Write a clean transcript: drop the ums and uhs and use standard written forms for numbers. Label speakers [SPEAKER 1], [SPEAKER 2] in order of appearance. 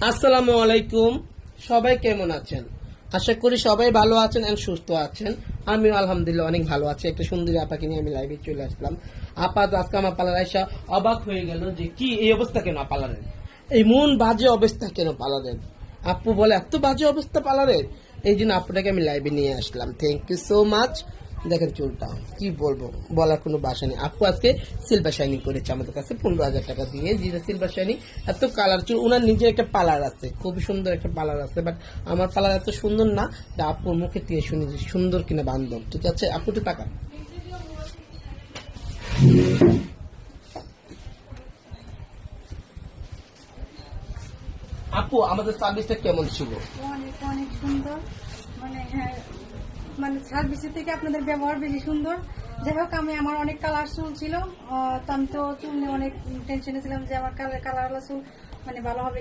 [SPEAKER 1] আসসালামু আলাইকুম, সবাই কেমন আছেন? আশা করি সবাই ভালো আছেন এন্ড সুস্থ আছেন। আমিও আলহামদুলিল্লাহ অনেক ভালো আছি। একটা সুন্দরী আপাকে নিয়ে আমি লাইভে চলে আসলাম। আপা তো আজকে আমার পার্লার আইসা অবাক হয়ে গেল যে কি এই অবস্থা কেন পার্লারের, এই মন বাজে অবস্থা কেন পার্লারের। আপু বলে এত বাজে অবস্থা পার্লারের, এই জন্য আপুটাকে আমি লাইভে নিয়ে আসলাম। Thank you so much. দেখেন চুলটা, কি বলবো, বলার কোনো ভাষা নেই। আপু আজকে সিলভার শাইনিং করেছে আমাদের কাছে 15,000 টাকা দিয়ে। যেটা সিলভার শাইনিং, এত কালার চুল। ওনার নিজে একটা পার্লার আছে, খুব সুন্দর একটা পার্লার আছে, বাট আমার পার্লার এত সুন্দর না। আপুর মুখে দিয়ে শুনি যে সুন্দর কিনা বান্ধব। ঠিক আছে আপু, একটু টাকা। আপু আমাদের সার্ভিসটা কেমন ছিল?
[SPEAKER 2] অনেক অনেক সুন্দর। মানে হ্যাঁ, মানে সার্ভিসের থেকে আপনাদের ব্যবহার বেশি সুন্দর। যাই হোক, আমার অনেক কালার চুল ছিল, তো আমি তো চুল নিয়ে অনেক টেনশনে ছিলাম যে আমার কালার চুল মানে ভালো হবে